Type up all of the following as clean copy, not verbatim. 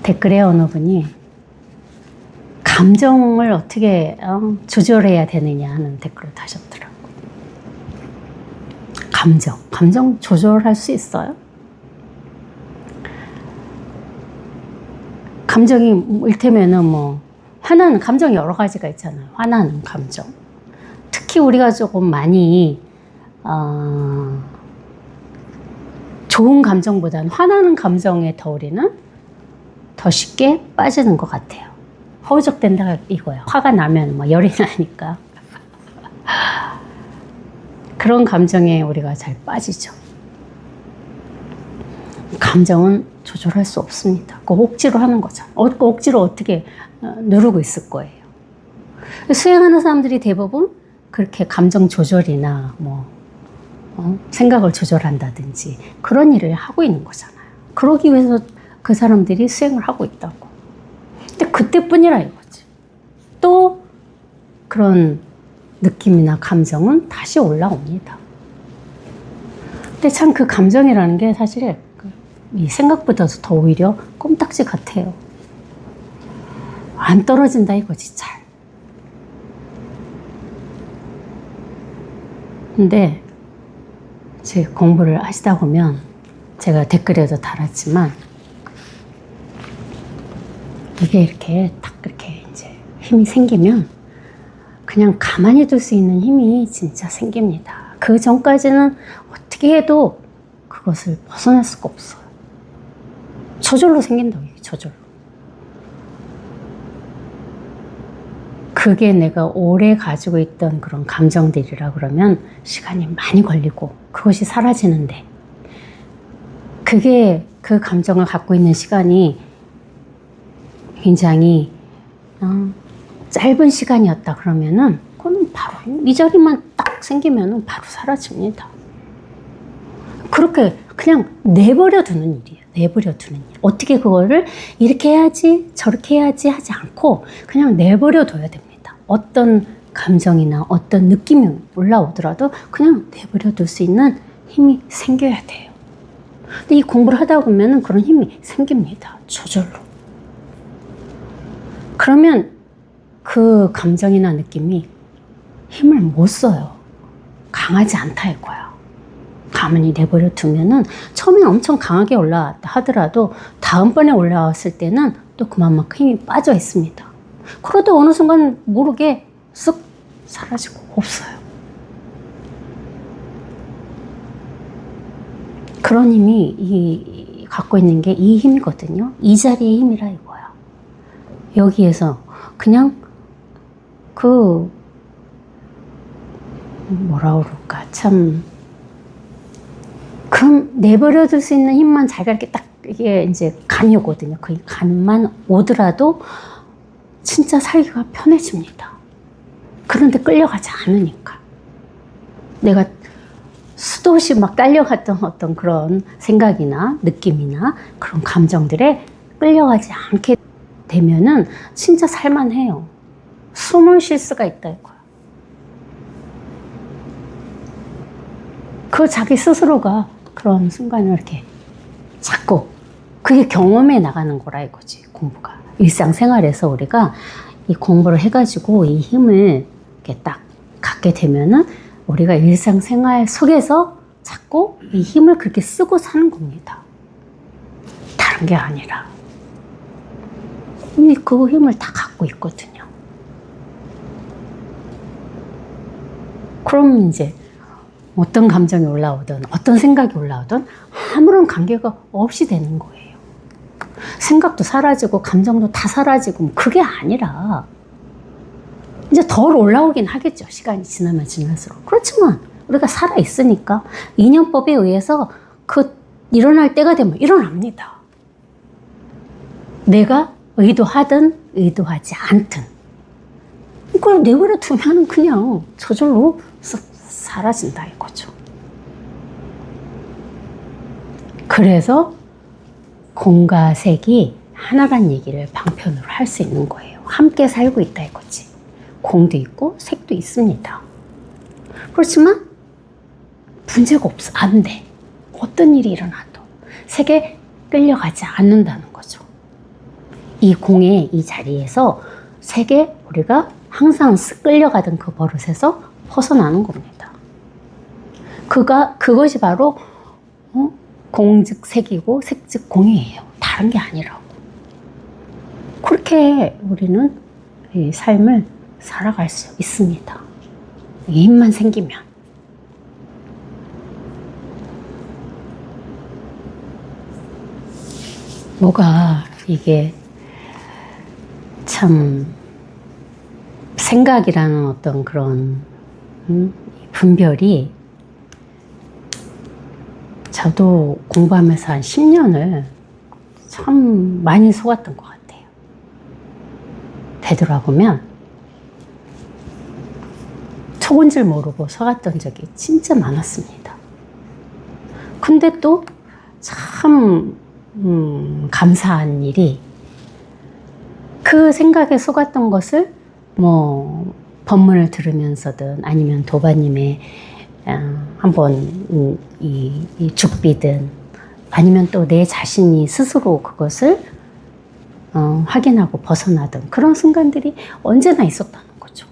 댓글에 어느 분이 감정을 어떻게 조절해야 되느냐 하는 댓글을 다셨더라고요. 감정 조절할 수 있어요? 감정이 일테면은 뭐 화나는 감정 여러 가지가 있잖아요. 화나는 감정. 특히 우리가 조금 많이 좋은 감정보다는 화나는 감정에 더 우리는 더 쉽게 빠지는 것 같아요. 허우적된다 이거야. 화가 나면 막 열이 나니까. 그런 감정에 우리가 잘 빠지죠. 감정은 조절할 수 없습니다. 그거 억지로 하는 거죠. 억지로 어떻게 누르고 있을 거예요. 수행하는 사람들이 대부분 그렇게 감정 조절이나 생각을 조절한다든지 그런 일을 하고 있는 거잖아요. 그러기 위해서 그 사람들이 수행을 하고 있다고. 근데 그때뿐이라 이거지. 또 그런 느낌이나 감정은 다시 올라옵니다. 근데 참 그 감정이라는 게 사실 이 생각보다도 더 오히려 껌딱지 같아요. 안 떨어진다 이거지, 잘. 근데 제 공부를 하시다 보면 제가 댓글에도 달았지만 이게 이렇게 딱 이렇게 이제 힘이 생기면 그냥 가만히 둘 수 있는 힘이 진짜 생깁니다. 그 전까지는 어떻게 해도 그것을 벗어날 수가 없어요. 저절로 생긴다고, 이게 저절로. 그게 내가 오래 가지고 있던 그런 감정들이라 그러면 시간이 많이 걸리고 그것이 사라지는데 그게 그 감정을 갖고 있는 시간이 굉장히 짧은 시간이었다 그러면은 그건 바로 이 자리만 딱 생기면은 바로 사라집니다. 그렇게 그냥 내버려 두는 일이에요. 내버려 두는 일. 어떻게 그거를 이렇게 해야지 저렇게 해야지 하지 않고 그냥 내버려 둬야 됩니다. 어떤 감정이나 어떤 느낌이 올라오더라도 그냥 내버려 둘 수 있는 힘이 생겨야 돼요. 근데 이 공부를 하다 보면은 그런 힘이 생깁니다. 저절로. 그러면 그 감정이나 느낌이 힘을 못 써요. 강하지 않다 이거야. 가만히 내버려 두면은 처음엔 엄청 강하게 올라왔다 하더라도 다음번에 올라왔을 때는 또 그만큼 힘이 빠져 있습니다. 그러다 어느 순간 모르게 쓱 사라지고 없어요. 그런 힘이 갖고 있는 게 이 힘이거든요. 이 자리의 힘이라 이거야. 여기에서 그냥 뭐라 그럴까 참 그럼 내버려둘 수 있는 힘만 자기가 이렇게 딱 이게 이제 감이 오거든요. 그 감만 오더라도 진짜 살기가 편해집니다. 그런데 끌려가지 않으니까. 내가 수도 없이 막 딸려갔던 어떤 그런 생각이나 느낌이나 그런 감정들에 끌려가지 않게 되면은 진짜 살만해요. 숨을 쉴 수가 있다 이거야. 그 자기 스스로가 그런 순간을 이렇게 자꾸 그게 경험해 나가는 거라 이거지, 공부가. 일상생활에서 우리가 이 공부를 해가지고 이 힘을 이렇게 딱 갖게 되면은 우리가 일상생활 속에서 자꾸 이 힘을 그렇게 쓰고 사는 겁니다. 다른 게 아니라. 이미 그 힘을 다 갖고 있거든요. 그럼 이제 어떤 감정이 올라오든 어떤 생각이 올라오든 아무런 관계가 없이 되는 거예요. 생각도 사라지고 감정도 다 사라지고 그게 아니라 이제 덜 올라오긴 하겠죠. 시간이 지나면 지날수록. 그렇지만 우리가 살아있으니까 인연법에 의해서 일어날 때가 되면 일어납니다. 내가 의도하든 의도하지 않든 그걸 내버려 두면 그냥 저절로 사라진다 이거죠. 그래서 공과 색이 하나란 얘기를 방편으로 할 수 있는 거예요. 함께 살고 있다 이거지. 공도 있고 색도 있습니다. 그렇지만 문제가 없어. 안 돼. 어떤 일이 일어나도 색에 끌려가지 않는다는 거죠. 이 공의 이 자리에서 세계 우리가 항상 끌려가던 그 버릇에서 벗어나는 겁니다. 그것이 바로 공즉 색이고 색즉 공이에요. 다른 게 아니라고. 그렇게 우리는 이 삶을 살아갈 수 있습니다. 힘만 생기면. 뭐가 이게 참 생각이라는 어떤 그런 분별이 저도 공부하면서 한 10년을 참 많이 속았던 것 같아요. 되돌아보면 속은 줄 모르고 속았던 적이 진짜 많았습니다. 근데 또 참 감사한 일이 그 생각에 속았던 것을 뭐 법문을 들으면서든 아니면 도바님의 한번 이 죽비든 아니면 또 내 자신이 스스로 그것을 확인하고 벗어나던 그런 순간들이 언제나 있었다는 거죠.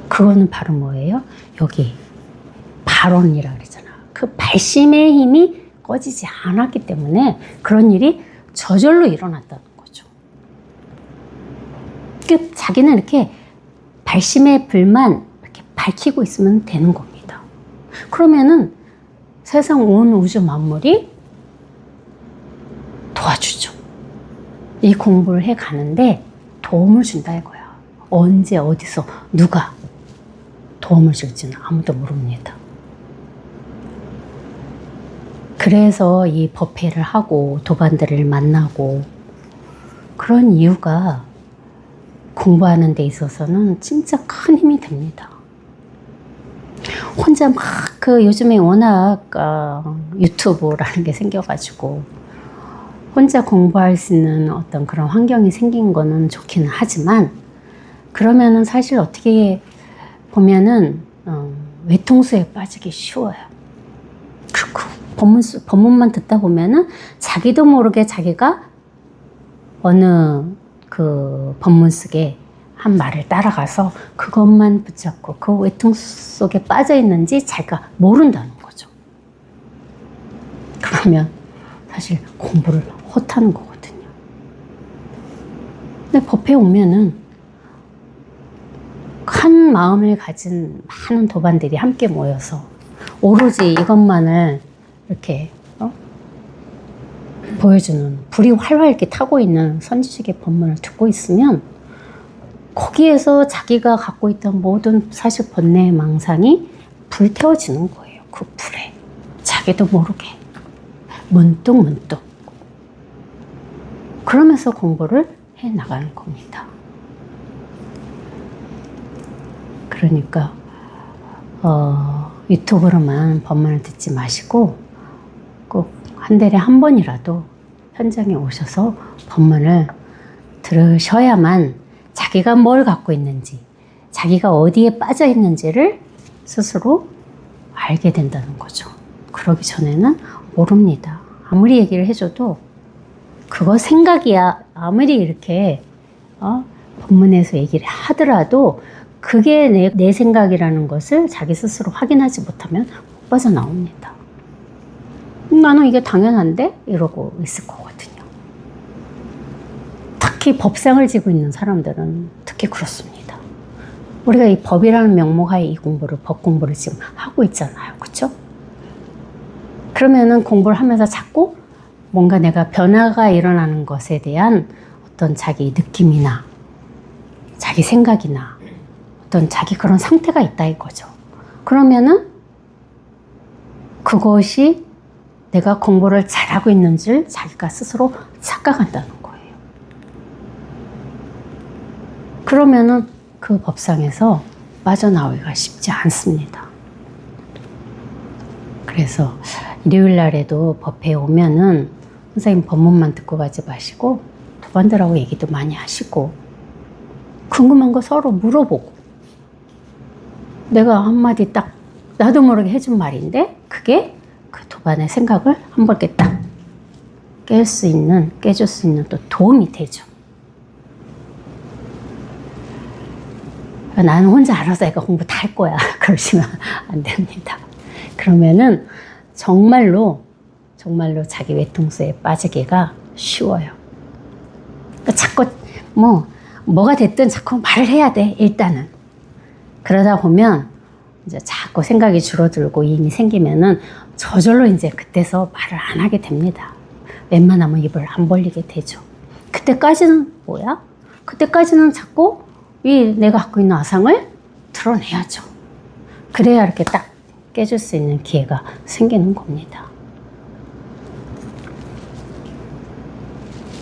그거는 바로 뭐예요? 여기 발언이라 그러잖아. 그 발심의 힘이 꺼지지 않았기 때문에 그런 일이 저절로 일어났다는 거죠. 자기는 이렇게 발심의 불만 이렇게 밝히고 있으면 되는 겁니다. 그러면은 세상 온 우주 만물이 도와주죠. 이 공부를 해 가는데 도움을 준다 이거야. 언제 어디서 누가 도움을 줄지는 아무도 모릅니다. 그래서 이 법회를 하고 도반들을 만나고 그런 이유가 공부하는 데 있어서는 진짜 큰 힘이 됩니다. 혼자 막 요즘에 워낙 유튜브라는 게 생겨가지고 혼자 공부할 수 있는 어떤 그런 환경이 생긴 거는 좋기는 하지만 그러면은 사실 어떻게 보면은 외통수에 빠지기 쉬워요. 그리고 법문만 듣다 보면은 자기도 모르게 자기가 어느 그 법문 속에 한 말을 따라가서 그것만 붙잡고 그 외통수 속에 빠져 있는지 자기가 모른다는 거죠. 그러면 사실 공부를 헛하는 거거든요. 근데 법회에 오면은 한 마음을 가진 많은 도반들이 함께 모여서 오로지 이것만을 이렇게 보여주는 불이 활활 이렇게 타고 있는 선지식의 법문을 듣고 있으면 거기에서 자기가 갖고 있던 모든 사실 번뇌의 망상이 불태워지는 거예요. 그 불에 자기도 모르게 문득 그러면서 공부를 해 나가는 겁니다. 그러니까 유튜브로만 법문을 듣지 마시고 꼭 한 달에 한 번이라도 현장에 오셔서 법문을 들으셔야만 자기가 뭘 갖고 있는지, 자기가 어디에 빠져 있는지를 스스로 알게 된다는 거죠. 그러기 전에는 모릅니다. 아무리 얘기를 해줘도 그거 생각이야. 아무리 이렇게 법문에서 얘기를 하더라도 그게 내 생각이라는 것을 자기 스스로 확인하지 못하면 못 빠져나옵니다. 나는 이게 당연한데? 이러고 있을 거거든요. 특히 법상을 지고 있는 사람들은 특히 그렇습니다. 우리가 이 법이라는 명목하에 이 공부를, 법 공부를 지금 하고 있잖아요. 그렇죠? 그러면은 공부를 하면서 자꾸 뭔가 내가 변화가 일어나는 것에 대한 어떤 자기 느낌이나 자기 생각이나 어떤 자기 그런 상태가 있다 이거죠. 그러면은 그것이 내가 공부를 잘하고 있는 줄 자기가 스스로 착각한다는 거예요. 그러면은 그 법상에서 빠져나오기가 쉽지 않습니다. 그래서 일요일 날에도 법회에 오면은 선생님 법문만 듣고 가지 마시고 도반들하고 얘기도 많이 하시고 궁금한 거 서로 물어보고 내가 한마디 딱 나도 모르게 해준 말인데 그게 그 도반의 생각을 한 번 이렇게 딱 깨줄 수 있는 또 도움이 되죠. 나는 혼자 알아서 애가 공부 다 할 거야. 그러시면 안 됩니다. 그러면은 정말로 자기 외통수에 빠지기가 쉬워요. 그러니까 자꾸 뭐가 됐든 자꾸 말을 해야 돼, 일단은. 그러다 보면 이제 자꾸 생각이 줄어들고 힘이 생기면은 저절로 이제 그때서 말을 안 하게 됩니다. 웬만하면 입을 안 벌리게 되죠. 그때까지는 뭐야? 그때까지는 자꾸 내가 갖고 있는 아상을 드러내야죠. 그래야 이렇게 딱 깨줄 수 있는 기회가 생기는 겁니다.